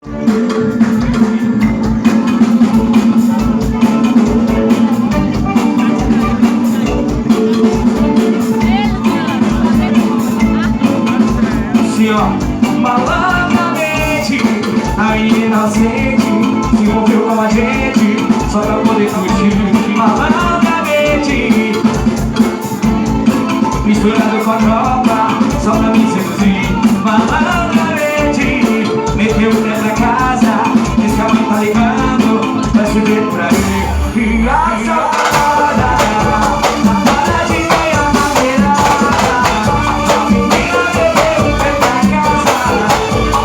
Assim, ó, malandramente, a inocente se envolveu com a gente só pra poder curtir. Malandramente, misturado com a tropa só pra me seduzir. Malandramente, meteu o pé na casa, diz que a mãe tá ligando pra se ver por aí. E a safada para de ganhar maneirada, a menina bebeu o pé pra casa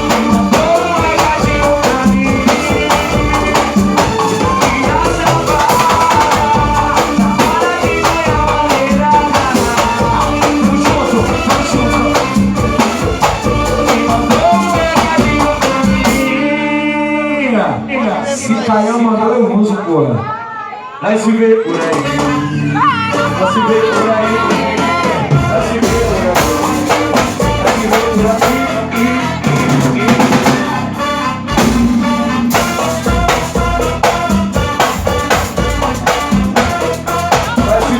e mandou um recadinho pra mim. E a safada para de ganhar maneirada, vamos junto, e mandou um recadinho pra mim. Se Caião mandou, eu uso, porra. Vai se ver por aí, vai se ver por aí, vai se ver por aí, vai se ver por aí. Vai se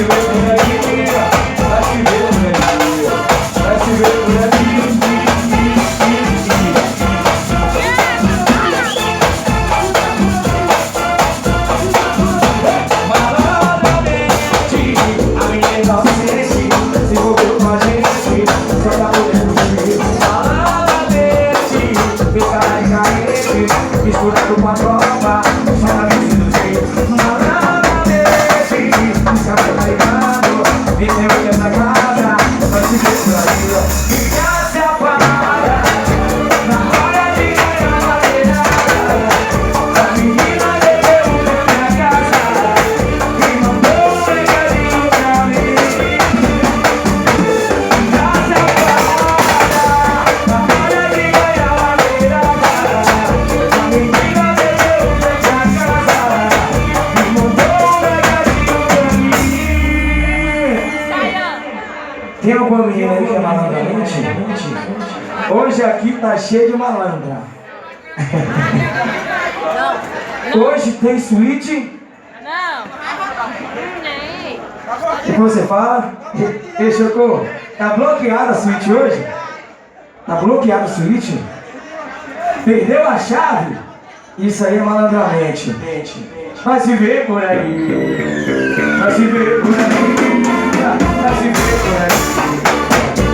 ver por aí, vai se ver por aí, vai se ver por aí, vai se ver por aí. Misturado com a tropa, só pra me seduzir. Malandramente, os caras tá ligado, me deu na casa, vai se ver por aí. E a se apaga, na hora de ganhar maneirada, a menina bebeu o pé na casa e mandou um recadinho pra mim. E a se apaga, na hora de ganhar maneirada, tem alguma menina aí que é malandramente? Hoje aqui tá cheio de malandra. Hoje tem suíte? Não. O que você fala? Ei, Chocô, tá bloqueada a suíte hoje? Tá bloqueada a suíte? Perdeu a chave? Isso aí é malandramente. Vai se ver por aí, vai se ver por aí, vai se ver por aí,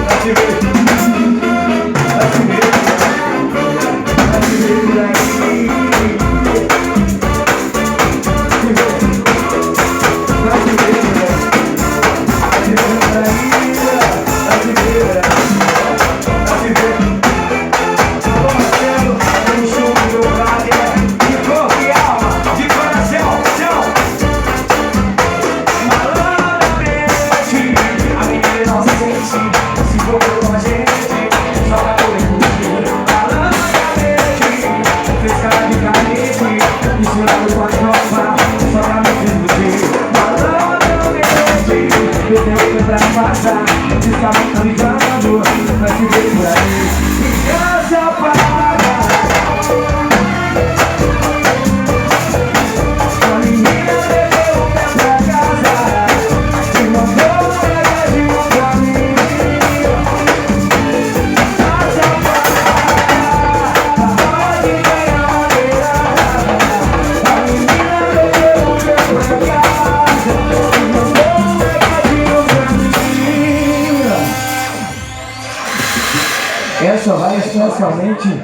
vai se ver, vai se ver, vai se ver por aí. Misturado com a tropa, só pra me seduzir. Malandramente, eu tenho que pra passar, diz que a mãe tá ligando, vai se ver por aí. E a se apaga, a menina bebeu o pé pra casa e mandou um recadinho pra mim. A se apaga, na hora de ganhar maneirada, a menina bebeu o pé pra casa e mandou um recadinho pra mim. Essa vai especialmente